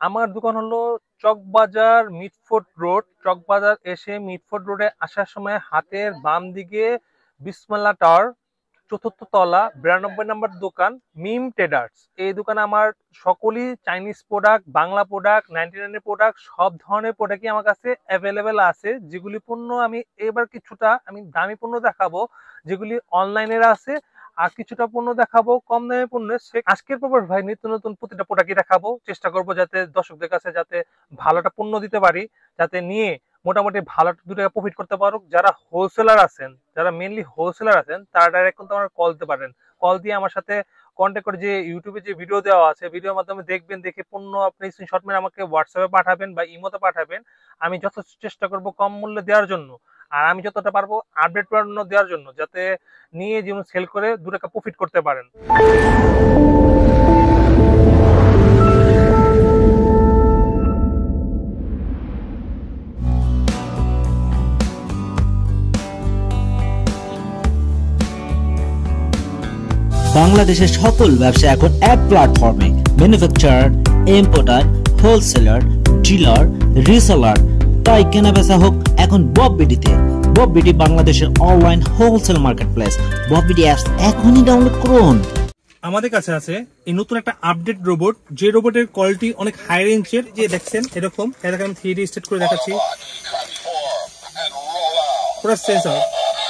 আমার দোকান হলো চকবাজার মিটফোর্ড রোড। চকবাজার এসে মিটফোর্ড রোডে আসার সময় হাতের বাম দিকে বিসমাল্লা টাওয়ার, চতুর্থ তলা, 92 নম্বর দোকান, মিম ট্রেডার্স। এই দোকানে আমার সকলই Chinese product, Bangla product, 99 product, সব ধরনের প্রোডাক্টই আমার কাছে অ্যাভেলেবেল আছে। যেগুলি পণ্য আমি এবার কিছুটা আমি দামি পণ্য দেখাবো, যেগুলি অনলাইনের আছে। আর কিছুটা পণ্য দেখাবো কম দামে পণ্য। সে আজকের পর ভাই নিত্য নতুন প্রতিটা প্রোডাক্টই দেখাবো, চেষ্টা করবো যাতে দর্শকদের কাছে যাতে ভালো একটা পণ্য দিতে পারি, যাতে নিয়ে মোটামুটি ভালো 2 টাকা প্রফিট করতে পারুক। যারা হোলসেলার আছেন, যারা মেনলি হোলসেলার আছেন, তারা ডাইরেক্ট কিন্তু আমার কল দিতে পারেন। কল দিয়ে আমার সাথে কন্ট্যাক্ট করে, যে ইউটিউবে যে ভিডিও দেওয়া আছে, ভিডিওর মাধ্যমে দেখবেন, দেখে পণ্য আপনি স্ক্রিনশট মেরে আমাকে হোয়াটসঅ্যাপে পাঠাবেন বা ইমোতে পাঠাবেন। আমি যথেষ্ট চেষ্টা করব কম মূল্যে দেওয়ার জন্য। আর আমি যতটা পারবো আপডেট পণ্য দেওয়ার জন্য, যাতে নিয়ে যেমন সেল করে 2 টাকা প্রফিট করতে পারেন। বাংলাদেশের সকল ব্যবসা এখন এক প্ল্যাটফর্মে। Manufacturer, importer, wholesaler, dealer, reseller, তাই কেনাবেচা হোক এখন বববিডিতে। বববিডি বাংলাদেশের অনলাইন হোলসেল মার্কেটপ্লেস। বববিডি অ্যাপস এখনই ডাউনলোড করুন। আমাদের কাছে আছে এই নতুন একটা আপডেট রোবট, যে রোবটের কোয়ালিটি অনেক হাই রেঞ্জের। যে দেখছেন এরকম, এটাকে আমি 3D স্টেট করে দেখাচ্ছি। পুরো সেন্সর,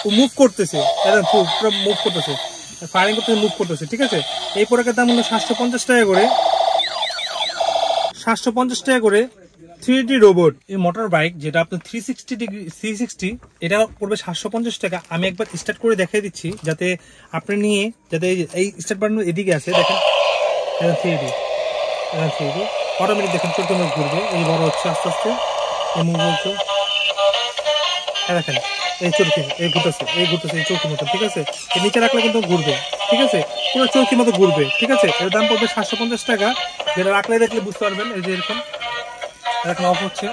ও মুভ করতেছে, এটা পুরো মুভ করতেছে, ফায়ারিং করতেছে, মুভ করতেছে। ঠিক আছে, এই প্রোডাক্টের দাম হলো 750 টাকা করে। 750 টাকা করে 3D রোবট। এই মোটর বাইক যেটা আপনার 360 ডিগ্রি 360, এটা পড়বে 750 টাকা। আমি একবার স্টার্ট করে দেখিয়ে দিচ্ছি, যাতে আপনি নিয়ে, যাতে এই স্টার্ট বাটন এদিকে আছে, দেখেন 3D, 3D অটোমেটিক, দেখেন চলতে ঘুরবে। এই বড় হচ্ছে আস্তে আস্তে, এই মুভ হচ্ছে, দেখেন এই চরকি, এই ঘুরতেছে, এই ঘুরতেছে, এই চরকির মতো। ঠিক আছে, এই নিচে রাখলে কিন্তু ঘুরবে। ঠিক আছে, পুরো চরকির মতো ঘুরবে। ঠিক আছে, এর দাম পড়বে 750 টাকা। যেটা রাখলে দেখলে বুঝতে পারবেন। এই যে এরকম এখন অফ হচ্ছে,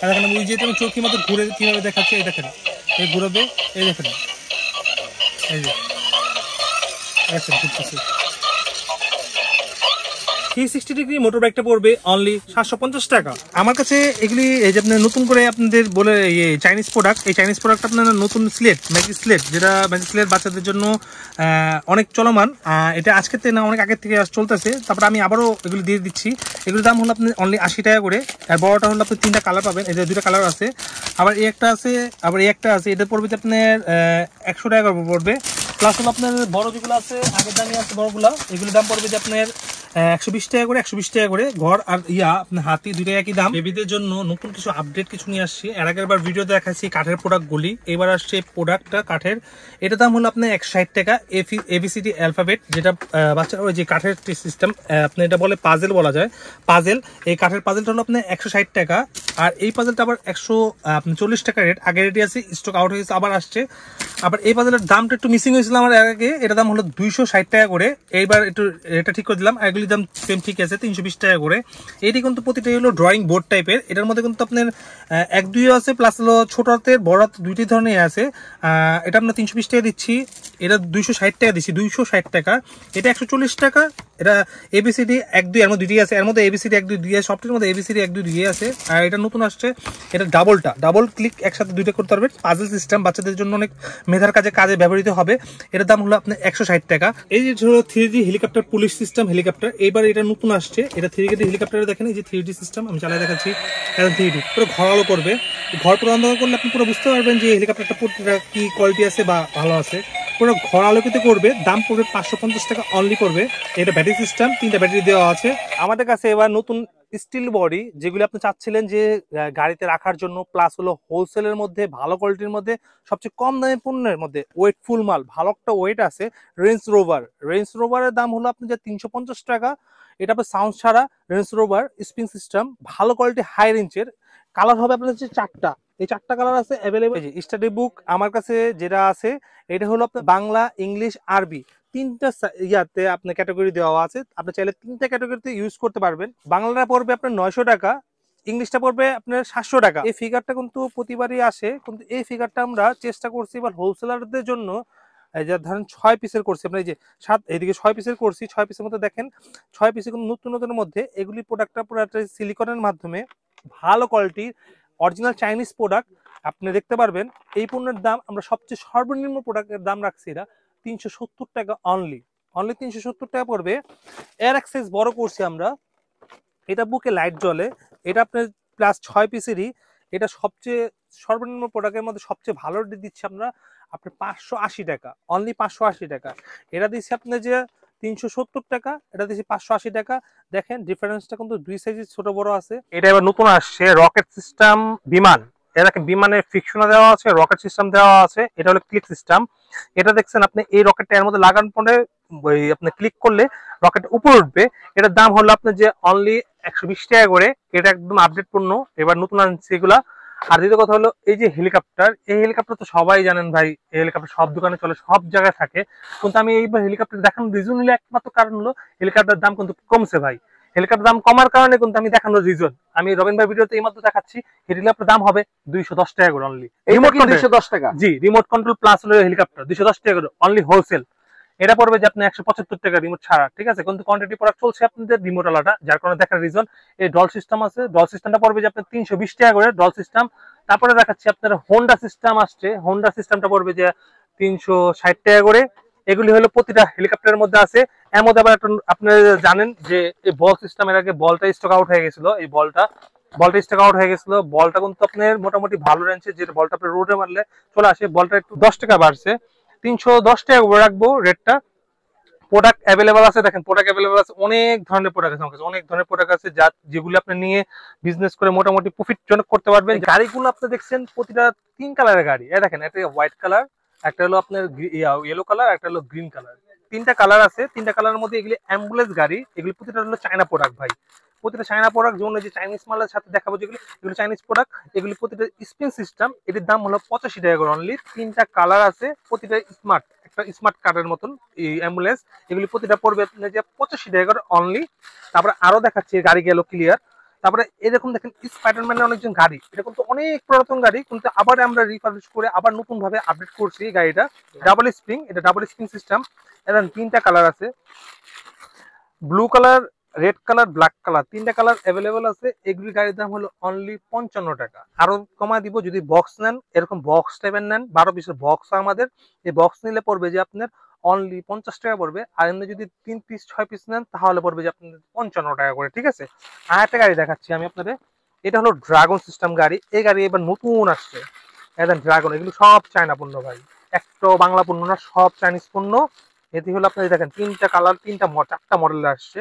এখন আমি যে তুমি চরকির মতো ঘুরে কিভাবে দেখাচ্ছে, এই দেখেন, এই ঘুরবে, এই দেখেন, এই যে দেখেন ঘুরতেছে। 360 ডিগ্রি মোটর বাইকটা পড়বে অনলি 750 টাকা। আমার কাছে এগুলি এই যে আপনার নতুন করে আপনাদের বলে চাইনিজ প্রোডাক্ট, এই চাইনিজ প্রোডাক্ট আপনার নতুন স্লেট, ম্যাজিক স্লেট, যেটা ম্যাজিক স্লেট বাচ্চাদের জন্য অনেক চলমান। এটা আজকের থেকে না, অনেক আগের থেকে চলতেছে। তারপরে আমি আবারও এগুলি দিয়ে দিচ্ছি। এগুলোর দাম হলো আপনার অনলি 80 টাকা করে। আর বড়টা হলো আপনি 3টা কালার পাবেন, এই যে 2টা কালার আছে। আবার এই একটা আছে, আবার এই একটা আছে। এটা পড়বে আপনার 100 টাকা করে পড়বে। প্লাস হলো আপনার বড় যেগুলো আছে, আগের দামই আছে বড়গুলো, এগুলোর দাম পড়বে যে আপনার 120 টাকা করে। 120 টাকা করে। ঘর আর আপনার হাতি দুইটাই একই দাম। বেবিদের জন্য নতুন কিছু আপডেট কিছু নিয়ে আসছি। এর আগের বার ভিডিও দেখাচ্ছি কাঠের প্রোডাক্ট গুলি, এবার আসছে প্রোডাক্টটা কাঠের। এটা দাম হলো আপনার 160 টাকা। এবিসিডি অ্যালফাবেট, যেটা বাচ্চার ওই যে কাঠের সিস্টেম, আপনি এটা বলে পাজেল বলা যায়, পাজেল। এই কাঠের পাজেলটা হলো আপনার 160 টাকা। আর এই পাজেলটা আবার 140 টাকা রেট। আগের রেটে আছে, স্টক আউট হয়েছে, আবার আসছে। আবার এই পাজেলের দামটা একটু মিসিং হয়েছিল আমার আগে, এটা দাম হলো 260 টাকা করে। এইবার একটু এটা ঠিক করে দিলাম। এগুলির দাম সেম ঠিক আছে, 320 টাকা করে। এটি কিন্তু প্রতিটাই হলো ড্রয়িং বোর্ড টাইপের। এটার মধ্যে কিন্তু আপনার 1-2 আছে, প্লাস হলো ছোট হাতের বড় হাতের দুইটি ধরনের আছে। এটা আমরা 320 টাকা দিচ্ছি, এটা 260 টাকা দিচ্ছি। 260 টাকা, এটা 140 টাকা। এটা এবিসিডি 1-2 এর মধ্যে 2টি আছে, এর মধ্যে এবিসিডি 1-2 2 আছে, সবটির মধ্যে এবিসিডি 1-2 2 আছে। আর এটা নতুন আসছে, এটা ডাবল ক্লিক একসাথে 2টা করতে পারবেন। পাজল সিস্টেম, বাচ্চাদের জন্য অনেক মেধার কাজে ব্যবহৃত হবে। এটার দাম হলো আপনার 160 টাকা। এই যে হলো 3D helicopter, police system helicopter, এবার এটা নতুন আসছে। এটা 3D হেলিকপ্টারে দেখেন, এই যে 3D সিস্টেম আমি চালাই দেখাচ্ছি। এটা 3D পুরো ঘর আলো করবে। ঘর পুরো অন্ধকার করলে আপনি পুরো বুঝতে পারবেন যে হেলিকপ্টারটা কি কোয়ালিটি আছে বা ভালো আছে। পুরো ঘর আলোকিত করবে। দাম পড়বে 550 টাকা অনলি পড়বে। এটা ব্যাটারি সিস্টেম, 3টা ব্যাটারি দেওয়া আছে। আমাদের কাছে এবার নতুন স্টিল বডি, যেগুলো আপনি চাচ্ছিলেন যে গাড়িতে রাখার জন্য, প্লাস হলো হোলসেলের মধ্যে, ভালো কোয়ালিটির মধ্যে, সবচেয়ে কম দামে পণ্যের মধ্যে, ওয়েটফুল মাল, ভালো একটা ওয়েট আছে। রেঞ্জ রোভারের দাম হলো আপনি যে 350 টাকা। এটা আপনার সাউন্ড ছাড়া, রেঞ্জ রোভার স্প্রিং সিস্টেম, ভালো কোয়ালিটি, হাই রেঞ্জের। কালার হবে আপনার হচ্ছে 4টা। এই 4টা কালার আছে অ্যাভেলেবল। স্টাডি বুক আমার কাছে যেটা আছে, এটা হলো আপনার বাংলা, ইংলিশ, আরবি, 3টা ইয়াতে আপনার ক্যাটাগরি দেওয়া আছে। আপনি চাইলে 3টা ক্যাটাগরিতে ইউজ করতে পারবেন। বাংলাটা পড়বে আপনার 900 টাকা, ইংলিশটা পড়বে আপনার 700 টাকা। এই ফিগারটা কিন্তু প্রতিবারই আসে, কিন্তু এই ফিগারটা আমরা চেষ্টা করছি এবার হোলসেলারদের জন্য এই যে ধরেন 6 পিসের করছি আপনার, এই যে 7 এইদিকে 6 পিসের করছি, 6 পিসের মধ্যে দেখেন 6 পিসে কিন্তু নতুন নতুনের মধ্যে এগুলি প্রোডাক্টটা পুরো একটা সিলিকনের মাধ্যমে ভালো কোয়ালিটির অরিজিনাল চাইনিজ প্রোডাক্ট আপনি দেখতে পারবেন। এই পণ্যের দাম আমরা সবচেয়ে সর্বনিম্ন প্রোডাক্টের দাম রাখছি এটা 370 টাকা অনলি, অনলি 370 টাকা পড়বে। এর এক সাইজ বড় করছি আমরা, এটা বুকে লাইট জ্বলে, এটা আপনার প্লাস 6 পিসেরই, এটা সবচেয়ে সর্বনিম্ন প্রোডাক্টের মধ্যে সবচেয়ে ভালো দিচ্ছি আমরা আপনার 580 টাকা, অনলি 580 টাকা। এটা দিচ্ছি আপনি যে 370 টাকা, এটা দিচ্ছি 580 টাকা। দেখেন ডিফারেন্সটা কিন্তু দুই সাইজের ছোট বড় আছে। এটা এবার নতুন আসছে রকেট সিস্টেম বিমান, এটা দেখেন বিমানের ফিকশন দেওয়া আছে, রকেট সিস্টেম দেওয়া আছে, এটা হলো ক্লিক সিস্টেম। এটা দেখছেন আপনি এই রকেটটা এর মধ্যে লাগানোর পরে আপনি ক্লিক করলে রকেট উপরে উঠবে। এটার দাম হলো আপনার যে অনলি 120 টাকা করে, এটা একদম আপডেট পণ্য, এবার নতুন আনছে এগুলা। আর দ্বিতীয় কথা হলো এই যে হেলিকপ্টার, এই হেলিকপ্টার তো সবাই জানেন ভাই, এই হেলিকপ্টার সব দোকানে চলে, সব জায়গায় থাকে, কিন্তু আমি এইবার হেলিকপ্টার দেখানোর রিজন হলো একমাত্র কারণ হলো হেলিকপ্টার দাম কিন্তু কমছে ভাই। হেলিকপ্টার দাম কমার কারণে কিন্তু আমি দেখানোর রিজন, আমি রবিন ভাই ভিডিওতে এই মাত্র দেখাচ্ছি হেলিকপ্টার দাম হবে 210 টাকা করে অনলি। রিমোট 210 টাকা, জি রিমোট কন্ট্রোল প্লাস হলো হেলিকপ্টার 210 টাকা করে অনলি হোলসেল। এটা পড়বে যে আপনি 175 টাকা রিমোট ছাড়া, ঠিক আছে, কিন্তু কোয়ান্টিটি প্রোডাক্ট চলছে আপনাদের রিমোট আলাদা, যার কারণে দেখার রিজন। এই ডল সিস্টেম আছে, ডল সিস্টেমটা পড়বে যে আপনার 320 টাকা করে ডল সিস্টেম। তারপরে দেখাচ্ছি আপনার হোন্ডা সিস্টেম আসছে, হোন্ডা সিস্টেমটা পড়বে যে 360 টাকা করে। এগুলি হলো প্রতিটা হেলিকপ্টারের মধ্যে আছে। এর মধ্যে আবার আপনারা জানেন যে এই বল সিস্টেম, এর আগে বলটা স্টক আউট হয়ে গেছিল, এই বলটা স্টক আউট হয়ে গেছিল। বলটা কিন্তু আপনার মোটামুটি ভালো রেঞ্জে, যে বলটা আপনার রোডে মারলে চলে আসে, বলটা একটু 10 টাকা বাড়ছে, 310 টাকা করে রাখবো রেটটা। প্রোডাক্ট অ্যাভেলেবল আছে, দেখেন প্রোডাক্ট অ্যাভেলেবল আছে, অনেক ধরনের প্রোডাক্ট আছে আমার কাছে, অনেক ধরনের প্রোডাক্ট আছে যা যেগুলো আপনি নিয়ে বিজনেস করে মোটামুটি প্রফিট জনক করতে পারবেন। গাড়িগুলো আপনি দেখছেন প্রতিটা 3 কালারের গাড়ি, এই দেখেন একটা হোয়াইট কালার, একটা হলো আপনার ইয়েলো কালার, একটা হলো গ্রিন কালার, 3টা কালার আছে। 3টা কালারের মধ্যে এগুলি অ্যাম্বুলেন্স গাড়ি, এগুলি প্রতিটা হলো চায়না প্রোডাক্ট ভাই, প্রতিটা চায়না প্রোডাক্ট। যেমন যে চাইনিজ মালের সাথে দেখাবো যেগুলো, এগুলো চাইনিজ প্রোডাক্ট, এগুলি প্রতিটা স্পিন সিস্টেম, এটির দাম হলো 85 টাকা করে অনলি। 3টা কালার আছে, প্রতিটা স্মার্ট, একটা স্মার্ট কার্ডের মতন এই অ্যাম্বুলেন্স, এগুলি প্রতিটা পড়বে আপনার যে 85 টাকা করে অনলি। তারপরে আরো দেখাচ্ছি গাড়ি গেল ক্লিয়ার। তারপরে এরকম দেখেন স্পাইডারম্যানের অনেকজন গাড়ি, এটা কিন্তু অনেক পুরাতন গাড়ি, কিন্তু আবার আমরা রিফার্বিশ করে আবার নতুন ভাবে আপডেট করছি গাড়িটা। ডাবল স্প্রিং, এটা ডাবল স্প্রিং সিস্টেম। এর 3টা কালার আছে, blue colour, red colour, black colour, 3টা কালার অ্যাভেলেবল আছে। এগুলি গাড়ির দাম হলো অনলি 55 টাকা। আরো কমায় দিব যদি বক্স নেন, এরকম বক্স টাইপের নেন, 12 পিসের বক্স আমাদের, এই বক্স নিলে পড়বে যে আপনার অনলি 50 টাকা পড়বে। আর এমনি যদি 3 পিস 6 পিস নেন তাহলে পড়বে যে আপনাদের 55 টাকা করে, ঠিক আছে। আর একটা গাড়ি দেখাচ্ছি আমি আপনাদের, এটা হলো ড্রাগন সিস্টেম গাড়ি, এই গাড়ি এবার নতুন আসছে, একদম ড্রাগন। এগুলো সব চায়না পণ্য ভাই, একটাও বাংলা পণ্য না, সব চাইনিজ পণ্য। এটি হলো আপনার দেখেন 3টা কালার, 4টা মডেল আসছে।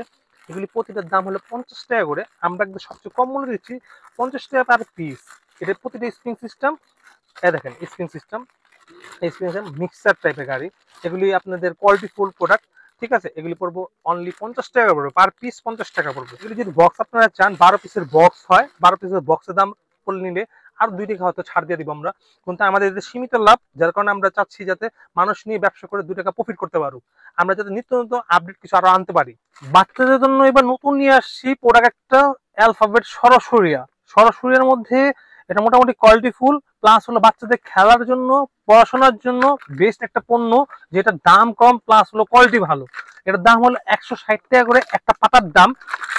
এগুলি প্রতিটার দাম হলো 50 টাকা করে, আমরা একদম সবচেয়ে কম মূল্য দিচ্ছি 50 টাকা পার পিস। এটা প্রতিটা স্প্রিং সিস্টেম, দেখেন স্প্রিং সিস্টেম, এই স্প্রিং সিস্টেম মিক্সার টাইপের গাড়ি, এগুলি আপনাদের কোয়ালিটি ফুল প্রোডাক্ট, ঠিক আছে। এগুলি পড়বো অনলি 50 টাকা পড়বে পার পিস, 50 টাকা পড়বে। এগুলি যদি বক্স আপনারা চান, 12 পিসের বক্স হয়, 12 পিসের বক্সের দাম করে নিলে আর 2 টাকা হয়তো ছাড় দিয়ে দিব আমরা, কিন্তু আমাদের সীমিত লাভ, যার কারণে আমরা চাচ্ছি যাতে মানুষ নিয়ে ব্যবসা করে 2 টাকা প্রফিট করতে পারুক, আমরা যাতে নিত্য নতুন আপডেট কিছু আরো আনতে পারি। বাচ্চাদের জন্য এবার নতুন নিয়ে আসছি প্রোডাক্ট একটা, অ্যালফাবেট সরাসরিয়া। সরাসরিয়ার মধ্যে এটা মোটামুটি কোয়ালিটি ফুল, প্লাস হলো বাচ্চাদের খেলার জন্য, পড়াশোনার জন্য বেস্ট একটা পণ্য, যেটা দাম কম প্লাস হলো কোয়ালিটি ভালো। এটার দাম হলো 160 টাকা করে একটা পাতার দাম,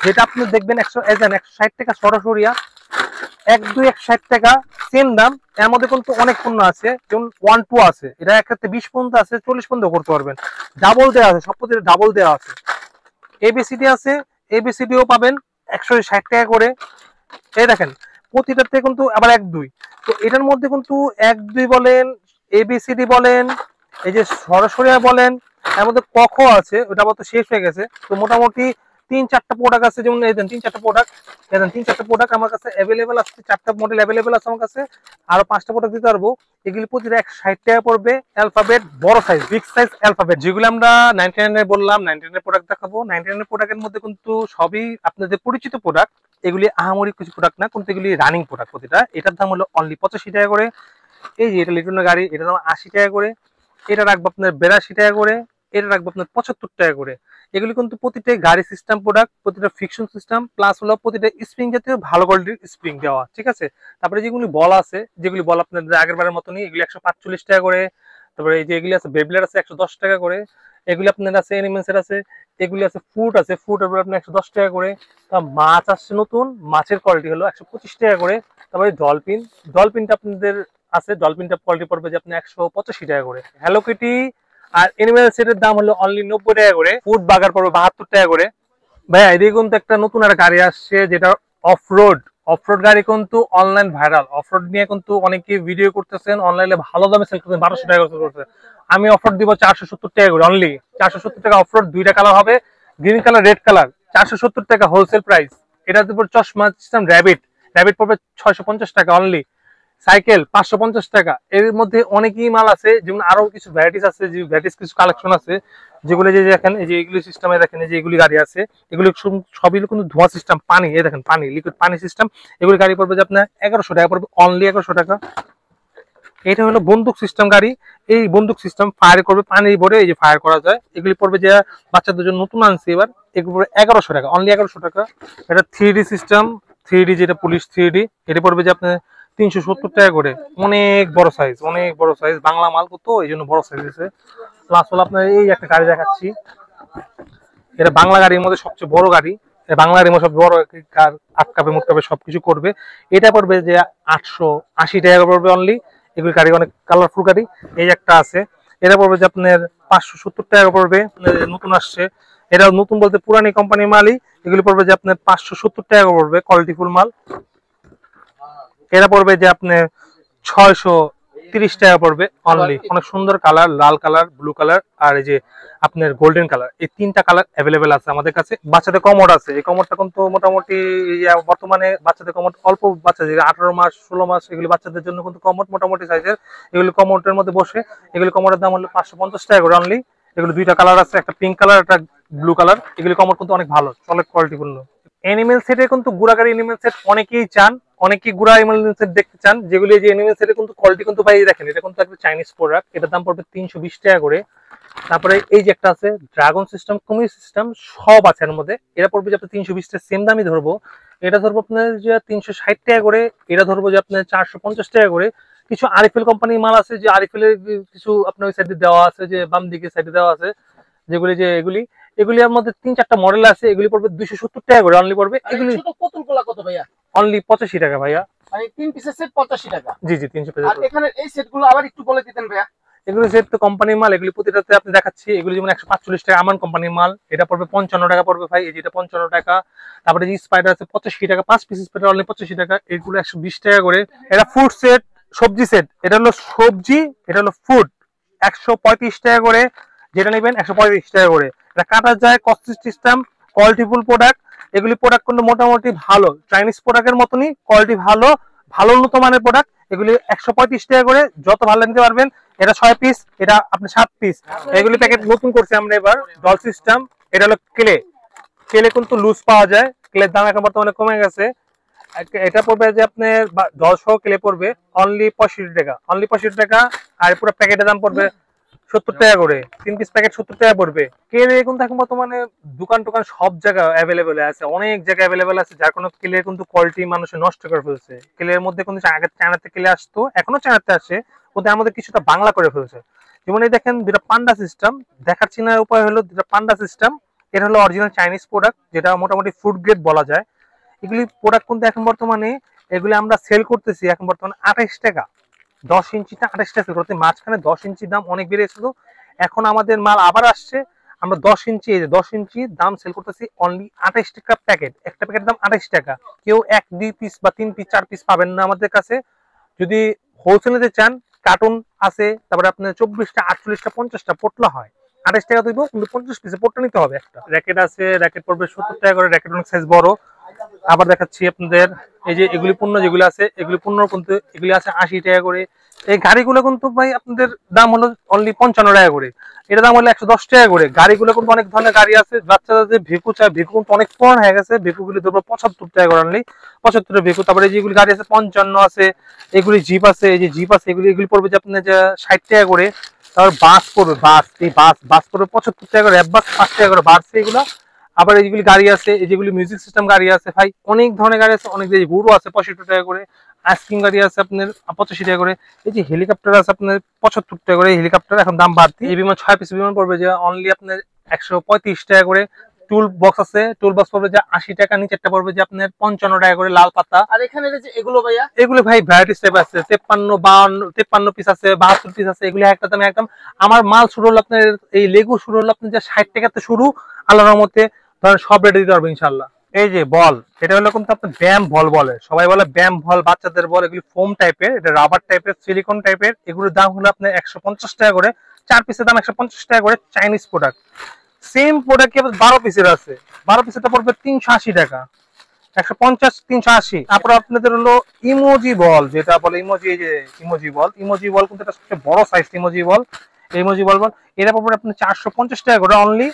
যেটা আপনি দেখবেন 160 টাকা সরাসরিয়া, 160 টাকা সেম দাম। এর মধ্যে কিন্তু অনেক পণ্য আছে, যেমন 1-2 আছে, এটা একসাথে 20 পর্যন্ত আছে, 40 পর্যন্ত করতে পারবেন, ডাবল দেওয়া আছে, সব প্রতিটা ডাবল দেওয়া আছে। এবিসিডি আছে, এবিসিডিও পাবেন 160 টাকা করে। এই দেখেন প্রতিটাতে কিন্তু আবার 1-2, তো এটার মধ্যে কিন্তু 1-2 বলেন, এবিসিডি বলেন, এই যে সরাসরি বলেন, এর মধ্যে কখ আছে, ওটা আবার তো শেষ হয়ে গেছে। তো মোটামুটি 3-4টা প্রোডাক্ট আছে, যেমন এই দেন 3-4টা প্রোডাক্ট, এই দেন 3-4টা প্রোডাক্ট আমার কাছে অ্যাভেলেবেল আছে, 4টা মডেল অ্যাভেলেবেল আছে আমার কাছে, আরো 5টা প্রোডাক্ট দিতে পারবো। এগুলি প্রতিটা 160 টাকা পড়বে। অ্যালফাবেট বড় সাইজ, বিগ সাইজ অ্যালফাবেট, যেগুলো আমরা 99 বললাম, 99 প্রোডাক্ট দেখাবো। 99 প্রোডাক্টের মধ্যে কিন্তু সবই আপনাদের পরিচিত প্রোডাক্ট, এগুলি আহামরি কিছু প্রোডাক্ট না, কিন্তু এগুলি রানিং প্রোডাক্ট প্রতিটা। এটার দাম হলো অনলি 85 টাকা করে। এই যে এটা লিটনের গাড়ি, এটার দাম 80 টাকা করে। এটা রাখবো আপনার 82 টাকা করে, এটা রাখবো আপনার 75 টাকা করে। এগুলি কিন্তু প্রতিটা গাড়ি সিস্টেম প্রোডাক্ট, প্রতিটা ফিকশন সিস্টেম, প্লাস হলো প্রতিটা স্প্রিং জাতীয় ভালো কোয়ালিটির স্প্রিং দেওয়া, ঠিক আছে। তারপরে যেগুলি বল আছে, যেগুলি বল আপনাদের আগের বারের মতনই, এগুলি 145 টাকা করে। তারপরে এই যে এগুলি আছে বেবলেট আছে 110 টাকা করে, এগুলি আপনার আছে এনিমেলসের আছে, এগুলি আছে ফুড আছে, ফুডের উপর আপনার 110 টাকা করে। মাছ আসছে নতুন, মাছের কোয়ালিটি হলো 125 টাকা করে। তারপরে ডলফিন, ডলফিনটা আপনাদের আছে, ডলফিনটা কোয়ালিটি পড়বে যে আপনার 185 টাকা করে। হ্যালো কিটি আর এনিমেল সেটের দাম হলো অনলি 90 টাকা করে। ফুড বার্গার পড়বে 72 টাকা করে। ভাইয়া এদিকে কিন্তু একটা নতুন একটা গাড়ি আসছে যেটা অফরোড, অফরোড গাড়ি কিন্তু অনলাইন ভাইরাল। অফরোড নিয়ে কিন্তু অনেকে ভিডিও করতেছেন, অনলাইনে ভালো দামে সেল করতেছেন, 1200 টাকা করতেছে। আমি অফার দিব 470 টাকা করে অনলি, 470 টাকা অফরোড। দুইটা কালার হবে, গ্রিন কালার রেড কালার, 470 টাকা হোলসেল প্রাইস। এটার উপর চশমা সিস্টেম র্যাবিট, র্যাবিট পড়বে 650 টাকা অনলি। সাইকেল 550 টাকা। এর মধ্যে অনেকই মাল আছে, যেমন আরো কিছু ভ্যারাইটিস আছে, যে ভ্যারাইটিস কিছু কালেকশন আছে যেগুলো যে দেখেন, এই যে এগুলি সিস্টেমে দেখেন, এই যে এগুলি গাড়ি আছে, এগুলি সবই কিন্তু ধোঁয়া সিস্টেম, পানি, এই দেখেন পানি, লিকুইড পানি সিস্টেম। এগুলি গাড়ি পড়বে যে আপনার 1100 টাকা পড়বে অনলি, 1100 টাকা। এটা হলো বন্দুক সিস্টেম গাড়ি, এই বন্দুক সিস্টেম ফায়ার করবে, পানি ভরে এই যে ফায়ার করা যায়। এগুলি পড়বে যে বাচ্চাদের জন্য নতুন আনছে এবার, এগুলো পড়বে 1100 টাকা অনলি, 1100 টাকা। এটা 3D সিস্টেম, 3D যেটা পুলিশ 3D, এটা পড়বে যে আপনার 370 টাকা করে। অনেক বড় সাইজ, অনেক বড় সাইজ, বাংলা মাল তো এই জন্য বড় সাইজ আছে। প্লাস হলো আপনার এই একটা গাড়ি দেখাচ্ছি, এটা বাংলা গাড়ির মধ্যে সবচেয়ে বড় গাড়ি, বাংলা গাড়ির মধ্যে সবচেয়ে বড় কার, আটকাবে মুটকাবে সবকিছু করবে। এটা পড়বে যে 880 টাকা পড়বে অনলি। এগুলি গাড়ি অনেক কালারফুল গাড়ি। এই একটা আছে, এটা পড়বে যে আপনার 570 টাকা পড়বে, নতুন আসছে। এটা নতুন বলতে পুরানি কোম্পানির মালই। এগুলি পড়বে যে আপনার 570 টাকা পড়বে, কোয়ালিটিফুল মাল। এটা পড়বে যে আপনার 630 টাকা পড়বে অনলি। অনেক সুন্দর কালার, লাল কালার, ব্লু কালার আর এই যে আপনার গোল্ডেন কালার, এই তিনটা কালার অ্যাভেলেবেল আছে আমাদের কাছে। বাচ্চাদের কমোড আছে, এই কমোডটা কিন্তু মোটামুটি বর্তমানে বাচ্চাদের কমোড অল্প বাচ্চা, যে 18 মাস 16 মাস, এগুলি বাচ্চাদের জন্য কিন্তু কমোড মোটামুটি সাইজের। এগুলি কমোডের মধ্যে বসে, এগুলি কমোডের দাম হলো 550 টাকা করে অনলি। এগুলো দুইটা কালার আছে, একটা পিঙ্ক কালার, একটা ব্লু কালার। এগুলি কমোড কিন্তু অনেক ভালো, অনেক কোয়ালিটিপূর্ণ। অ্যানিমেল সেটে কিন্তু গুড়াগাড়ি অ্যানিমেল সেট অনেকেই চান, অনেকেই গুড়া অ্যানিমেল সেট দেখতে চান, যেগুলি যে অ্যানিমেল সেটের কিন্তু কোয়ালিটি কিন্তু ভাই দেখেন, এটা কিন্তু একটা চাইনিজ প্রোডাক্ট, এটার দাম পড়বে 320 টাকা করে। তারপরে এই যে একটা আছে ড্রাগন সিস্টেম, কুমির সিস্টেম, সব আছে এর মধ্যে। এটা পড়বে যে আপনার 320 টাকা, সেম দামই ধরবো। এটা ধরবো আপনার যে 360 টাকা করে, এটা ধরবো যে আপনার 450 টাকা করে। কিছু আরিফেল কোম্পানির মাল আছে, যে আরিফেলের কিছু আপনার ওই সাইডে দেওয়া আছে, যে বাম দিকে সাইডে দেওয়া আছে, যেগুলি যে এগুলির মধ্যে 3-4টা মডেল আছে। এগুলি পড়বে 270 টাকা করে অনলি পড়বে। এগুলি ছোট পুতুলগুলা কত ভাইয়া? অনলি 85 টাকা ভাইয়া। মানে 3 পিসের সেট 85 টাকা। জি জি 350 আর টাকা। এখানে এই সেটগুলো আবার একটু বলে দিতেন ভাইয়া। এগুলি সেট তো কোম্পানির মাল, এগুলি প্রতিটাতে আপনি দেখাচ্ছি। এগুলি যেমন 145 টাকা আমান কোম্পানির মাল, এটা পড়বে 55 টাকা পড়বে ভাই, এই যেটা 55 টাকা। তারপরে যে স্পাইডার আছে 85 টাকা, 5 পিস স্পাইডার অনলি 85 টাকা। এগুলো 120 টাকা করে। এটা ফুড সেট, সবজি সেট, এটা হলো সবজি, এটা হলো ফুড, 135 টাকা করে। যেটা নেবেন 135 টাকা করে। এটা কাটা যায়, কস্টিক সিস্টেম, কোয়ালিটিফুল প্রোডাক্ট। এগুলি প্রোডাক্ট কিন্তু মোটামুটি ভালো, চাইনিজ প্রোডাক্টের মতনই কোয়ালিটি, ভালো ভালো উন্নত মানের প্রোডাক্ট। এগুলি 135 টাকা করে, যত ভালো নিতে পারবেন। এটা 6 পিস, এটা আপনি 7 পিস। এগুলি প্যাকেট নতুন করছি আমরা এবার, ডল সিস্টেম। এটা হলো ক্লে, ক্লে কিন্তু লুজ পাওয়া যায়, ক্লের দাম এখন বর্তমানে কমে গেছে। এটা পড়বে যে আপনার 10 ক্লে পড়বে অনলি 65 টাকা, অনলি 65 টাকা। আর পুরো প্যাকেটের দাম পড়বে 70 টাকা করে, 3 পিস প্যাকেট 70 টাকা পড়বে। ক্লে কিন্তু এখন বর্তমানে দোকান টোকান সব জায়গায় অ্যাভেলেবেল আছে, অনেক জায়গায় অ্যাভেলেবেল আছে, যার কোনো ক্লে কিন্তু কোয়ালিটি মানুষের নষ্ট করে ফেলছে। ক্লের মধ্যে কিন্তু আগে চায়নাতে ক্লে আসতো, এখনো চায়নাতে আসে, কিন্তু আমাদের কিছুটা বাংলা করে ফেলছে। যেমন এই দেখেন দুটা পান্ডা সিস্টেম, দেখার চিনার উপায় হলো দুটা পান্ডা সিস্টেম। এটা হলো অরিজিনাল চাইনিজ প্রোডাক্ট, যেটা মোটামুটি ফুড গ্রেড বলা যায়। এগুলি প্রোডাক্ট কিন্তু এখন বর্তমানে এগুলি আমরা সেল করতেছি এখন বর্তমানে 28 টাকা। 10 ইঞ্চিটা 28 টাকা সেল করতে, মাঝখানে 10 ইঞ্চির দাম অনেক বেড়েছিল, এখন আমাদের মাল আবার আসছে। আমরা 10 ইঞ্চি, এই যে 10 ইঞ্চি দাম সেল করতেছি অনলি 28 টাকা প্যাকেট। একটা প্যাকেটের দাম 28 টাকা। কেউ 1-2 পিস বা 3 পিস 4 পিস পাবেন না আমাদের কাছে। যদি হোলসেল নিতে চান, কার্টুন আছে, তারপরে আপনার 24টা 48টা 50টা পোটলা হয়, 28 টাকা দিব, কিন্তু 50 পিসে পোটলা নিতে হবে একটা। র্যাকেট আছে, র্যাকেট পড়বে 70 টাকা করে, র্যাকেট অনেক সাইজ বড়। আবার দেখাচ্ছি আপনাদের, এই যে এগুলি পণ্য যেগুলো আছে, এগুলি পণ্য কিন্তু এগুলি আছে 80 টাকা করে। এই গাড়িগুলো কিন্তু ভাই আপনাদের দাম হলো অনলি 55 টাকা করে, এটা দাম হলো 110 টাকা করে। গাড়িগুলো কিন্তু অনেক ধরনের গাড়ি আছে, বাচ্চারা যে ভিকু চায়, ভিকু কিন্তু অনেক পুরান হয়ে গেছে, ভিকুগুলি ধরবো 75 টাকা করে অনলি, 75 ভিকু। তারপরে যেগুলি গাড়ি আছে 55 আছে, এগুলি জিপ আছে, এই যে জিপ আছে, এগুলি পড়বে যে আপনার 60 টাকা করে। তারপর বাস পড়বে, বাস, এই বাস পড়বে 75 টাকা করে, র্যাপ বাস 5 টাকা করে বাড়ছে এগুলো। আবার এইগুলি গাড়ি আছে, এই যেগুলি মিউজিক সিস্টেম গাড়ি আছে ভাই, অনেক ধরনের গাড়ি আছে, অনেক গুঁড়ো আছে 65 টাকা করে। আইসক্রিম গাড়ি আছে আপনার 85 টাকা করে। এই যে হেলিকপ্টার আছে আপনার 75 টাকা করে হেলিকপ্টার, এখন দাম বাড়তি। এই বিমান 6 পিস বিমান পড়বে যে অনলি আপনার 135 টাকা করে। টুল বক্স আছে, টুল বক্স পড়বে যে 80 টাকা, নিচেরটা পড়বে যে আপনার 55 টাকা করে লাল পাতা। আর এখানে যে এগুলো ভাইয়া, এগুলো ভাই ভ্যারাইটিস টাইপ আছে, 53 পিস আছে, 72 পিস আছে, এগুলো একটা দামে একদম। আমার মাল শুরু হলো আপনার এই লেগু শুরু হলো আপনার যে 60 টাকাতে শুরু, আল্লাহর রহমতে ধরেন সব রেটে দিতে পারবো ইনশাআল্লাহ। এই যে বল, এটা হলো কিন্তু আপনার ব্যাম বল বলে, সবাই বলে ব্যাম বল, বাচ্চাদের বল। এগুলি ফোম টাইপের, এটা রাবার টাইপের, সিলিকন টাইপের। এগুলোর দাম হলো আপনার 150 টাকা করে, 4 পিসের দাম 150 টাকা করে। চাইনিজ প্রোডাক্ট, সেম প্রোডাক্ট 12 পিসের আছে, 12 পিসেরটা পড়বে 380 টাকা, 150 380। তারপর আপনাদের হলো ইমোজি বল, যেটা বলে ইমোজি, এই যে ইমোজি বল, ইমোজি বল কিন্তু এটা সবচেয়ে বড় সাইজ ইমোজি বল। ইমোজি বল এটা পড়বে আপনার 450 টাকা করে অনলি।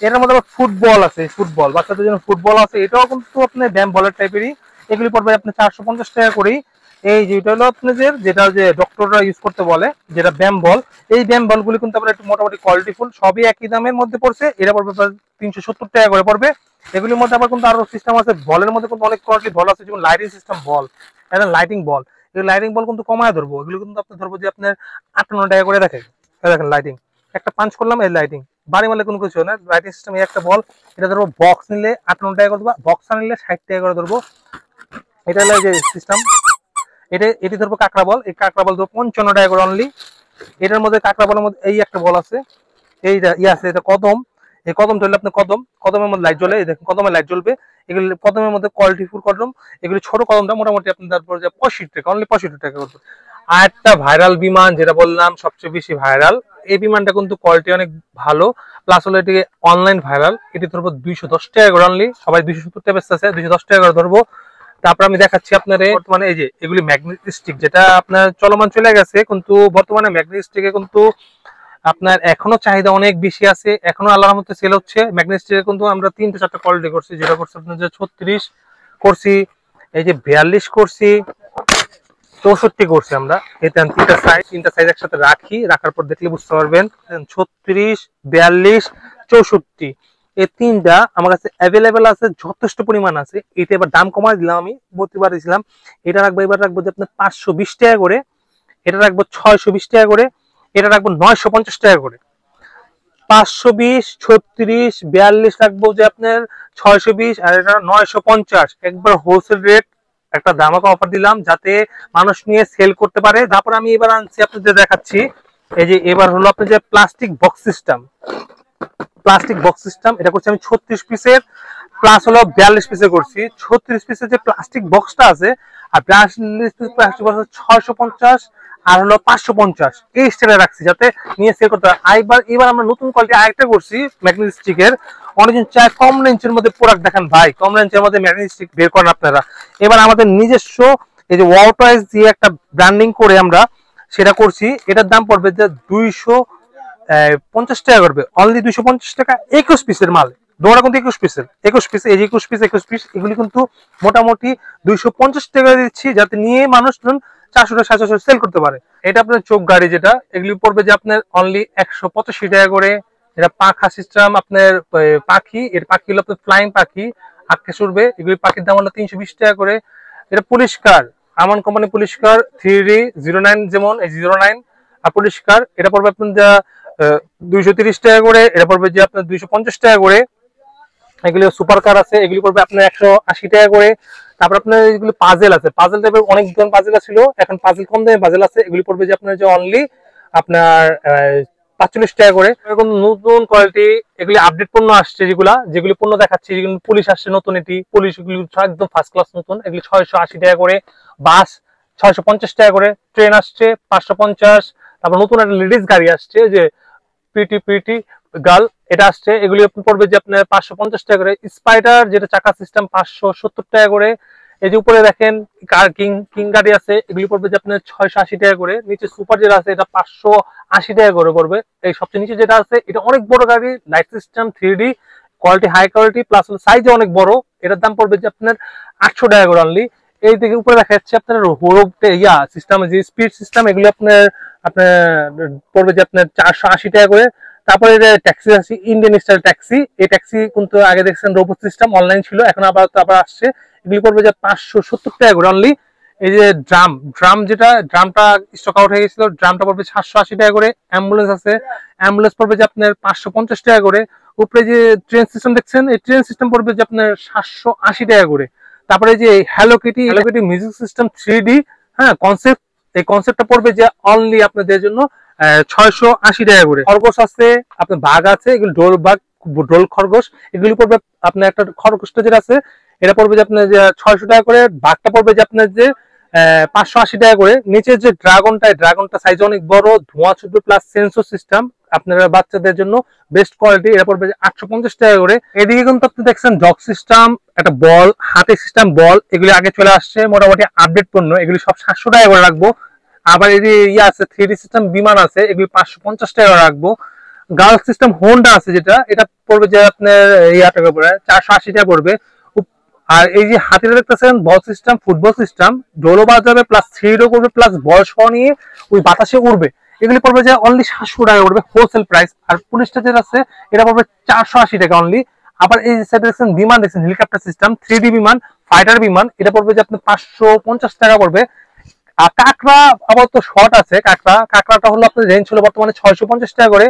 এর মধ্যে আবার ফুটবল আছে, ফুটবল বাচ্চাদের জন্য ফুটবল আছে, এটাও কিন্তু আপনার ব্যাম বলের টাইপেরই। এগুলি পড়বে আপনার 450 টাকা করেই। এই যেটা হলো আপনাদের, যেটা যে ডক্টররা ইউজ করতে বলে, যেটা ব্যাম বল, এই ব্যাম বলগুলি কিন্তু আপনার একটু মোটামুটি কোয়ালিটিফুল, সবই একই দামের মধ্যে পড়ছে। এটা পড়বে 370 টাকা করে পড়বে। এগুলির মধ্যে আবার কিন্তু আরো সিস্টেম আছে, বলের মধ্যে কিন্তু অনেক কোয়ালিটি বল আছে, যেমন লাইটিং সিস্টেম বল, এটা লাইটিং বল। এই লাইটিং বল কিন্তু কমায় ধরবো, এগুলো কিন্তু আপনি ধরবো যে আপনার 58 টাকা করে। দেখেন দেখেন লাইটিং, একটা পাঞ্চ করলাম, এই লাইটিং বাড়ি মারলে কোনো কিছু না, লাইটিং সিস্টেম। এই একটা বল, এটা ধরবো বক্স নিলে 58 টাকা করে দেবো, বক্স নিলে 60 টাকা করে ধরবো। এটা হলো যে সিস্টেম। এটি ধরবো কাঁকড়া বল, এই কাঁকড়া বল ধরবো 55 টাকা করে অনলি। এটার মধ্যে কাঁকড়া বলের মধ্যে এই একটা বল আছে, এইটা আছে, এটা কদম। এই কদম ধরলে আপনার কদমের মধ্যে লাইট জ্বলে, দেখেন কদমের লাইট জ্বলবে। এগুলি কদমের মধ্যে কোয়ালিটিফুল কদম। এগুলি ছোট কদমটা মোটামুটি আপনি তারপর 65 টাকা, অনলি 65 টাকা করবে। আর একটা ভাইরাল বিমান, যেটা বললাম সবচেয়ে বেশি ভাইরাল, এই বিমানটা কিন্তু কোয়ালিটি অনেক ভালো, প্লাস হলো এটি অনলাইন ভাইরাল। এটি ধরবো 210 টাকা করে অনলি, সবাই 270 টাকা বেচতে আছে, 210 টাকা করে ধরবো। তারপর আমি দেখাচ্ছি আপনার বর্তমানে এই যে এগুলি ম্যাগনেটিক স্টিক, যেটা আপনার চলমান চলে গেছে, কিন্তু বর্তমানে ম্যাগনেটিক স্টিকে কিন্তু আপনার এখনো চাহিদা অনেক বেশি আছে, এখনো আল্লাহর রহমতে সেল হচ্ছে। ম্যাগনেটিক স্টিকে কিন্তু আমরা 3-4টা কোয়ালিটি করছি, যেটা করছে আপনার যে 36 করছি, এই যে 42 করছি, 64 করছি আমরা। এই তিনটা সাইজ একসাথে রাখার পর দেখলে বুঝতে পারবেন। 36, 42, 64 এই তিনটা আমার কাছে অ্যাভেলেবেল আছে, যথেষ্ট পরিমাণ আছে। এটা এবার দাম কমাই দিলাম, আমি প্রতিবার দিয়েছিলাম। এটা রাখবো, এবার রাখবো যে আপনার 520 টাকা করে, এটা রাখবো 620 টাকা করে, এটা রাখবো 950 টাকা করে। 520, 36, 42 রাখবো যে আপনার 620, আর এটা 950, একবার হোলসেল রেট, একটা ধামাকা অফার দিলাম যাতে মানুষ নিয়ে সেল করতে পারে। তারপর আমি এবার আনছি আপনাদের দেখাচ্ছি, এই যে এবার হলো আপনার যে প্লাস্টিক বক্স সিস্টেম, এটা করছি আমি 36 পিসের, প্লাস হলো 42 পিসে করছি। 36 পিসের যে প্লাস্টিক বক্সটা আছে, আর 42 পিস প্লাস্টিক বক্স 650 আর হলো 550, এই স্টাইলে রাখছি যাতে নিয়ে সেল করতে হয়। এবার আমরা নতুন কোয়ালিটি আরেকটা করছি ম্যাগনেটিক স্টিকের। অনেকজন চায় কম রেঞ্জের মধ্যে প্রোডাক্ট দেখান, ভাই কম রেঞ্জের মধ্যে ম্যাগনেটিক স্টিক বের করেন আপনারা। এবার আমাদের নিজস্ব এই যে ওয়াটাইজ দিয়ে একটা ব্র্যান্ডিং করে আমরা সেটা করছি। এটার দাম পড়বে যে 250 টাকা করবে, অনলি 250 টাকা। 21 পিসের মাল, দোড়া কিন্তু 21 পিসের, 21 পিস, এই যে 21 পিস, এগুলি কিন্তু মোটামুটি 250 টাকা দিচ্ছি, যাতে নিয়ে মানুষ 400 টাকা 700 সেল করতে পারে। এটা আপনার চোখ গাড়ি, যেটা এগুলি পড়বে যে আপনার অনলি 185 টাকা করে। এটা পাখা সিস্টেম, আপনার পাখি, এর পাখি হলো আপনার ফ্লাইং পাখি, আটকে উড়বে। এগুলি পাখির দাম হলো 320 টাকা করে। এটা পুলিশকার, আমান কোম্পানি পুলিশকার 3D09, যেমন এই 09 আর পুলিশকার, এটা পড়বে আপনার 230 টাকা করে। এটা পড়বে যে আপনার 250 টাকা করে। এগুলি সুপার কার আছে, এগুলি পড়বে আপনার 180 টাকা করে। তারপর আপনার এগুলি পাজেল আছে, পাজেল টাইপের অনেক ধরনের পাজেল ছিল, এখন পাজেল কম দামে পাজেল আছে। এগুলি পড়বে যে আপনার যে অনলি আপনার 45 টাকা করে। এরকম নতুন কোয়ালিটি, এগুলি আপডেট পণ্য আসছে, যেগুলি পণ্য দেখাচ্ছি, যেগুলো পুলিশ আসছে নতুন, এটি পুলিশ, এগুলি একদম ফার্স্ট ক্লাস নতুন। এগুলি 680 টাকা করে। বাস 650 টাকা করে। ট্রেন আসছে 550। তারপর নতুন একটা লেডিস গাড়ি আসছে, যে পিটি গার্ল, এটা আসছে। এগুলি পড়বে যে আপনার 550 টাকা করে। স্পাইডার, যেটা চাকা সিস্টেম, 570 টাকা করে। এই যে উপরে দেখেন কিং গাড়ি আছে, এগুলি পড়বে যে আপনার 680 টাকা করে। নিচে সুপার যেটা আছে, এটা 580 টাকা করে পড়বে। এই সবচেয়ে নিচে যেটা আছে, এটা অনেক বড় গাড়ি, light system, 3D quality, high quality, plus সাইজে অনেক বড়। এটার দাম পড়বে যে আপনার 800 টাকা করে অনলি। এই দিকে উপরে দেখা যাচ্ছে আপনার সিস্টেম, যে স্পিড সিস্টেম, এগুলো আপনার পড়বে যে আপনার 480 টাকা করে। তারপরে ট্যাক্সি আছে, ইন্ডিয়ান স্টাইল ট্যাক্সি। এই ট্যাক্সি কিন্তু আগে দেখছেন রোবট সিস্টেম, অনলাইন ছিল, এখন আবার আসছে। এগুলি পড়বে যে 570 টাকা করে অনলি। এই যে ড্রাম যেটা ড্রামটা স্টক আউট হয়ে গেছিল, ড্রামটা পড়বে 780 টাকা করে। অ্যাম্বুলেন্স আছে, অ্যাম্বুলেন্স পড়বে যে আপনার 550 টাকা করে। উপরে যে ট্রেন সিস্টেম দেখছেন, এই ট্রেন সিস্টেম পড়বে যে আপনার 780 টাকা করে। তারপরে যে hello Kitty music system 3D, হ্যাঁ, কনসেপ্ট, এই কনসেপ্টটা পড়বে যে অনলি আপনাদের জন্য 680 টাকা করে। খরগোশ আছে, আপনার বাঘ আছে, এগুলো ডোল খরগোশ, এগুলি পড়বে আপনার একটা খরগোশটা যেটা আছে এটা পড়বে যে আপনার 600 টাকা করে। বাঘটা পড়বে যে আপনার যে 580 টাকা করে। নিচের যে ড্রাগনটা সাইজ অনেক বড়, ধোঁয়া ছুটবে প্লাস সেন্সর সিস্টেম, আপনারা বাচ্চাদের জন্য বেস্ট কোয়ালিটি, এটা পড়বে 850 টাকা করে। এদিকে কিন্তু আপনি দেখছেন ডগ সিস্টেম, একটা বল, হাতে সিস্টেম বল, এগুলি আগে চলে আসছে, মোটামুটি আপডেট পণ্য, এগুলি সব 700 টাকা করে রাখবো। আবার এই যে ইয়ে আছে 3D সিস্টেম বিমান আছে, এগুলি 550 টাকা করে রাখবো। গার্ল সিস্টেম হোন্ডা আছে যেটা, এটা পড়বে যে আপনার টাকা পড়ে 480 টাকা পড়বে। আর এই যে হাতিটা দেখতেছেন বল সিস্টেম, ফুটবল সিস্টেম, ডোলও বাজাবে প্লাস থ্রিডও করবে প্লাস বল সহ নিয়ে ওই বাতাসে উড়বে, এগুলি পড়বে যে অনলি 700 টাকা পড়বে হোলসেল প্রাইস। আর পুলিশটা যেটা আছে এটা পড়বে 480 টাকা অনলি। আবার এই যে দেখছেন বিমান দেখছেন হেলিকপ্টার সিস্টেম 3D বিমান, ফাইটার বিমান, এটা পড়বে যে আপনার 550 টাকা পড়বে। আর কাঁকড়া আবার তো শর্ট আছে, কাঁকড়াটা হলো আপনার রেঞ্জ হলো বর্তমানে 650 টাকা করে।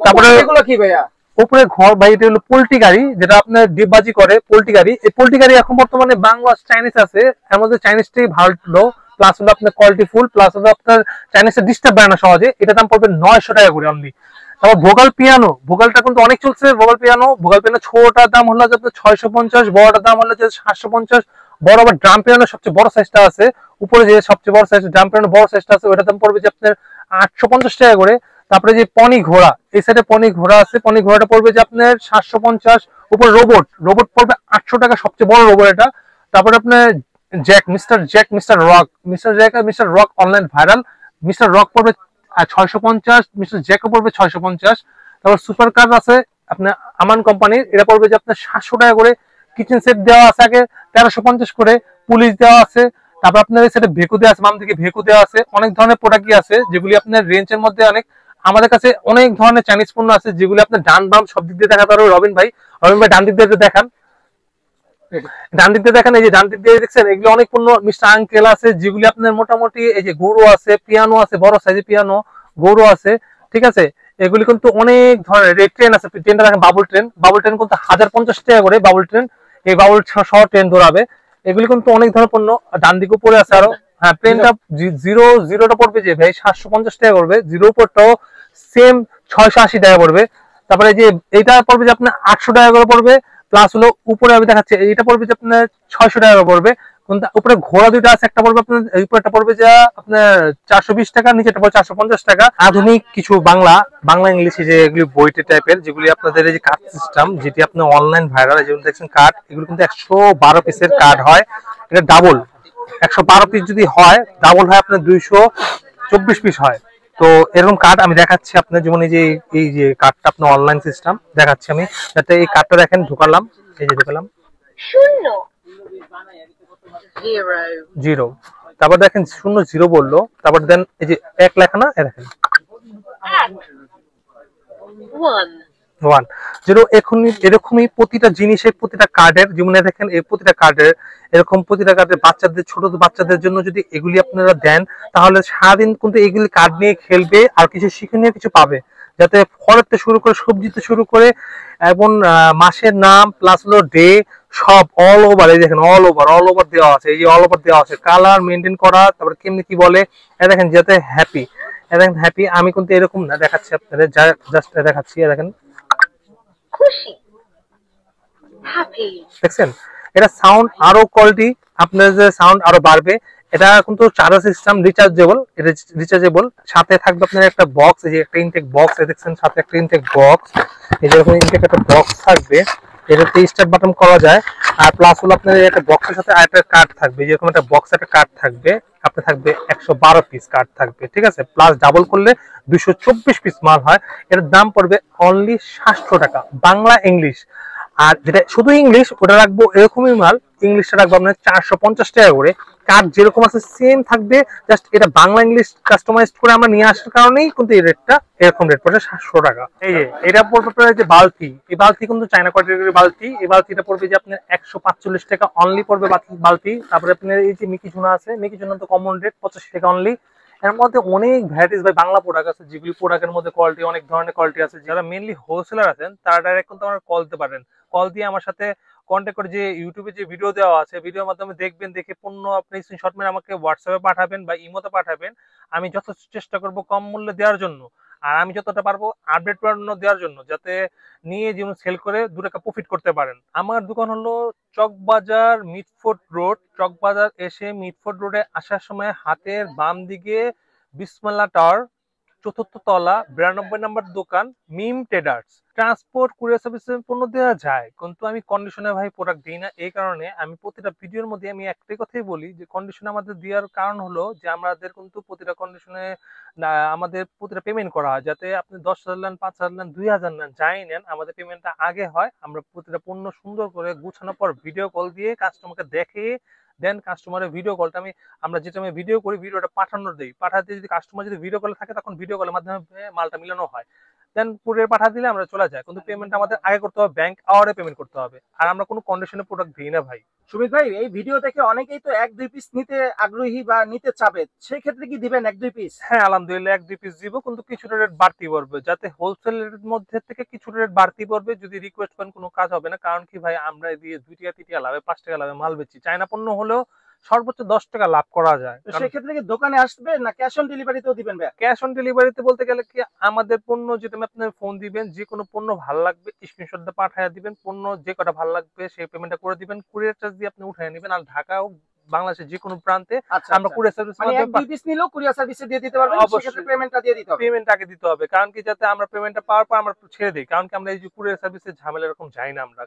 তারপরে এগুলো কি ভাইয়া? উপরে ঘর ভাই, এটা হলো পোল্ট্রি গাড়ি, যেটা আপনার ডিপবাজি করে পোল্ট্রি গাড়ি। এই পোল্ট্রি গাড়ি এখন বর্তমানে বাংলা চাইনিজ আছে, এর মধ্যে চাইনিজটাই ভালো, প্লাস হলো আপনার কোয়ালিটি ফুল, প্লাস হলো আপনার চাইনিজটা ডিস্টার্ব হয় না সহজে। এটা দাম পড়বে 900 টাকা করে অনলি। তারপর ভোকাল পিয়ানো, ভোকালটা কিন্তু অনেক চলছে। ভোকাল পিয়ানো ছোটটার দাম হলো আপনার 650, বড়টার দাম হলো 750। বড় আবার ড্রাম পিয়ানো সবচেয়ে বড় সাইজটা আছে, উপরে যে সবচেয়ে বড় সাইজ ড্রাম পিয়ানো বড় সাইজটা আছে, ওটার দাম পড়বে যে আপনার 850 টাকা করে। তারপরে যে পনি ঘোড়া, এই সাইডে পনি ঘোড়া আছে, পনি ঘোড়াটা পড়বে যে আপনার 750। উপর রোবট পড়বে 800 টাকা, সবচেয়ে বড় রোবট এটা। তারপরে আপনার mister rock online viral, mister rock পড়বে 650, মিস্টার জ্যাকও পড়বে 650। তারপর সুপার কার আছে আপনার আমান কোম্পানির, এটা পড়বে যে আপনার 700 টাকা করে। কিচেন সেট দেওয়া আছে আগে 1350 করে, পুলিশ দেওয়া আছে। তারপর আপনার এই সাইডে ভেকু দেওয়া আছে, বাম দিকে ভেকু দেওয়া আছে। অনেক ধরনের প্রোডাক্টই আছে যেগুলি আপনার রেঞ্জের মধ্যে অনেক। আমাদের কাছে অনেক ধরনের চাইনিজ পণ্য আছে যেগুলি আপনার ডান বাম সব দিক দিয়ে দেখাতে পারবো। রবিন ভাই ডান দিক দিয়ে দেখান, ডান দিক দিয়ে দেখেন, এই যে ডান দিক দিয়ে দেখছেন এগুলো অনেক পণ্য মিস্টার আঙ্কেল আছে, যেগুলি আপনার মোটামুটি এই যে গরু আছে, পিয়ানো আছে, বড় সাইজের পিয়ানো, গরু আছে, ঠিক আছে। এগুলি কিন্তু অনেক ধরনের। ট্রেন আছে, ট্রেনটা দেখেন বাবুল ট্রেন কিন্তু 1050 টাকা করে বাবুল ট্রেন, এই বাবুল সহ ট্রেন দৌড়াবে। এগুলি কিন্তু অনেক ধরনের পণ্য। ডান দিকে পড়ে আছে আরো, হ্যাঁ, প্লেনটা জিরোটা পড়বে যে ভাই 750 টাকা পড়বে, জিরো উপরটাও সেম 680 টাকা পড়বে। তারপরে যে এইটা পড়বে যে আপনার 800 টাকা করে পড়বে, প্লাস হলো উপরে আমি দেখাচ্ছি এইটা পড়বে যে আপনার 600 টাকা করে পড়বে। উপরে ঘোড়া দুইটা আছে, একটা পড়বে আপনার উপরেটা পড়বে যে আপনার 420 টাকা, নিচেটা পড়বে 450 টাকা। আধুনিক কিছু বাংলা ইংলিশে যে এগুলি বইটে টাইপের, যেগুলি আপনাদের এই যে কার্ড সিস্টেম, যেটি আপনার অনলাইন ভাইরাল, যেমন দেখছেন কার্ড, এগুলো কিন্তু 112 পিসের কার্ড হয়। এটা ডাবল 112 পিস যদি হয়, ডাবল হয় আপনার 224 পিস হয়। তো এরকম কার্ড আমি দেখাচ্ছি আপনার, যেমন এই যে কার্ডটা আপনার অনলাইন সিস্টেম দেখাচ্ছি আমি, যাতে এই কার্ডটা দেখেন। ঢুকালাম, এই যে ঢুকালাম 0, তারপর দেখেন 0 বললো, তারপর দেন এই যে 1 লেখা না, দেখেন 1 0। এরকমই প্রতিটা জিনিসের, প্রতিটা কার্ডের, যেমন দেখেন এই প্রতিটা কার্ডের এরকম, প্রতিটা কার্ডের বাচ্চাদের, ছোট বাচ্চাদের জন্য যদি এগুলি আপনারা দেন, তাহলে সারাদিন কিন্তু এগুলি কার্ড নিয়ে খেলবে আর কিছু শিক্ষণীয় কিছু পাবে। যাতে ফলের থেকে শুরু করে সবজিতে শুরু করে এবং মাসের নাম প্লাস হলো ডে সব অল ওভার, এই দেখেন অল ওভার দেওয়া আছে, এই যে অল ওভার দেওয়া আছে, কালার মেনটেন করা, তারপরে কেমনি কি বলে দেখেন, যাতে হ্যাপি, দেখেন হ্যাপি। আমি কিন্তু এরকম না দেখাচ্ছি আপনাদের, জাস্ট দেখাচ্ছি, দেখেন খুশি, হ্যাপি, দেখছেন। এটা সাউন্ড আরো কোয়ালিটি, আপনার যে সাউন্ড আরো বাড়বে। এটা কিন্তু চার্জার সিস্টেম, রিচার্জেবল, সাথে থাকবে আপনার একটা বক্স, এই যে একটা ইনটেক বক্স, দেখছেন সাথে একটা ইনটেক বক্স, এই যে এরকম ইনটেক একটা বক্স থাকবে, এটাতে স্টার্ট বাটন করা যায়। আর প্লাস হলো আপনার একটা বক্সের সাথে আরেকটা কার্ড থাকবে, যেরকম একটা বক্স একটা কার্ড থাকবে, আপনার থাকবে 112 পিস কার্ড থাকবে, ঠিক আছে। প্লাস ডাবল করলে 224 পিস মাল হয়। এর দাম পড়বে অনলি 700 টাকা, বাংলা ইংলিশ। আর যেটা শুধু ইংলিশ, ওটা রাখবো এরকমই মাল, ইংলিশটা রাখবো আপনার 450 টাকা করে। কার্ড যেরকম আছে সেম থাকবে, জাস্ট এটা বাংলা ইংলিশ কাস্টমাইজ করে আমরা নিয়ে আসার কারণেই কিন্তু এই রেটটা এরকম রেট পড়ছে 700 টাকা। এই যে এটা পড়বে আপনার যে বালতি, এই বালতি কিন্তু চায়না ক্যাটাগরির বালতি। এই বালতিটা পড়বে যে আপনার 145 টাকা অনলি পড়বে বালতি। তারপরে আপনার এই যে মিকি চুনা আছে, মিকি চুনা তো কমন রেট 85 টাকা অনলি। এর মধ্যে অনেক ভ্যারাইটিস ভাই বাংলা প্রোডাক্ট আছে, যেগুলি প্রোডাক্টের মধ্যে কোয়ালিটি অনেক ধরনের কোয়ালিটি আছে। যারা মেইনলি হোলসেলার আছেন তারা ডাইরেক্ট কিন্তু আমার কল দিতে পারেন, কল দিয়ে আমার সাথে কন্ট্যাক্ট করে যে ইউটিউবে যে ভিডিও দেওয়া আছে ভিডিওর মাধ্যমে দেখবেন, দেখে পণ্য আপনি স্ক্রিনশট মেরে আমাকে হোয়াটসঅ্যাপে পাঠাবেন বা ইমোতে পাঠাবেন। আমি যথেষ্ট চেষ্টা করব কম মূল্যে দেওয়ার জন্য, আর আমি যতটা পারবো আপডেট পণ্য দেওয়ার জন্য, যাতে নিয়ে যেমন সেল করে 2 টাকা প্রফিট করতে পারেন। আমার দোকান হলো চকবাজার মিটফোর্ড রোড। চকবাজার এসে মিটফোর্ড রোডে আসার সময় হাতের বাম দিকে বিসমিল্লাহ টাওয়ার, 4th তলা, 92 নম্বর দোকান, মিম ট্রেডার্স। ট্রান্সপোর্ট কুরিয়ার সার্ভিসের পণ্য দেওয়া যায়, কিন্তু আমি কন্ডিশনে ভাই প্রোডাক্ট দিই না। এই কারণে আমি প্রতিটা ভিডিওর মধ্যে আমি একটাই কথাই বলি যে কন্ডিশনে আমাদের দেওয়ার কারণ হলো যে আমাদের কিন্তু প্রতিটা কন্ডিশনে আমাদের প্রতিটা পেমেন্ট করা হয়, যাতে আপনি 10,000 নেন, 5,000 নেন, 2,000 নেন, যাই নেন, আমাদের পেমেন্টটা আগে হয়। আমরা প্রতিটা পণ্য সুন্দর করে গুছানোর পর ভিডিও কল দিয়ে কাস্টমারকে দেখে দেন কাস্টমারের ভিডিও কলটা আমরা যেটা আমি ভিডিও করি ভিডিওটা পাঠানোর দেই। পাঠাতে যদি কাস্টমার যদি ভিডিও কলে থাকে তখন ভিডিও কলের মাধ্যমে মালটা মিলানো হয়, দেন কুরিয়ার পাঠা দিলে আমরা চলে যায়। কিন্তু পেমেন্ট আমাদের আগে করতে হবে, ব্যাংক আওয়ারে পেমেন্ট করতে হবে। আর আমরা কোনো কন্ডিশনে প্রোডাক্ট দিই না ভাই। সুমিত ভাই, এই ভিডিও দেখে অনেকেই তো 1-2 পিস নিতে আগ্রহী বা নিতে চাবে, সেই ক্ষেত্রে কি দিবেন 1-2 পিস? হ্যাঁ আলহামদুলিল্লাহ 1-2 পিস দিব, কিন্তু কিছুটা রেট বাড়তি পড়বে, যাতে হোলসেল রেটের মধ্যে থেকে কিছুটা রেট বাড়তি পড়বে। যদি রিকোয়েস্ট করেন কোনো কাজ হবে না, কারণ কি ভাই আমরা দিয়ে 2 টাকা 3 টাকা লাভে 5 টাকা লাভে মাল বেচি। চায়না পণ্য হলেও সর্বোচ্চ 10 টাকা লাভ করা যায়। তো সেই ক্ষেত্রে কি দোকানে আসবে না ক্যাশ অন ডেলিভারিতেও দিবেন ভাই? ক্যাশ অন ডেলিভারিতে বলতে গেলে কি, আমাদের পণ্য যেটা আপনার ফোন দিবেন, যে কোনো পণ্য ভালো লাগবে স্ক্রিনশট দিয়ে পাঠিয়ে দিবেন, পণ্য যে কটা ভালো লাগবে সেই পেমেন্টটা করে দিবেন, কুরিয়ার চার্জ দিয়ে আপনি উঠিয়ে নেবেন। আর ঢাকা ও বাংলাদেশের যে কোনো প্রান্তে আমরা কুরিয়ার সার্ভিস মানে 1-2 পিস নিলেও কুরিয়ার সার্ভিসে দিয়ে দিতে পারবেন, সেক্ষেত্রে পেমেন্টটা দিয়ে দিতে হবে। পেমেন্ট আগে দিতে হবে, কারণ কি যাতে আমরা পেমেন্টটা পাওয়ার পর আমরা ছেড়ে দিই, কারণ কি আমরা এই যে কুরিয়ার সার্ভিসের ঝামেলা এরকম যাই না আমরা।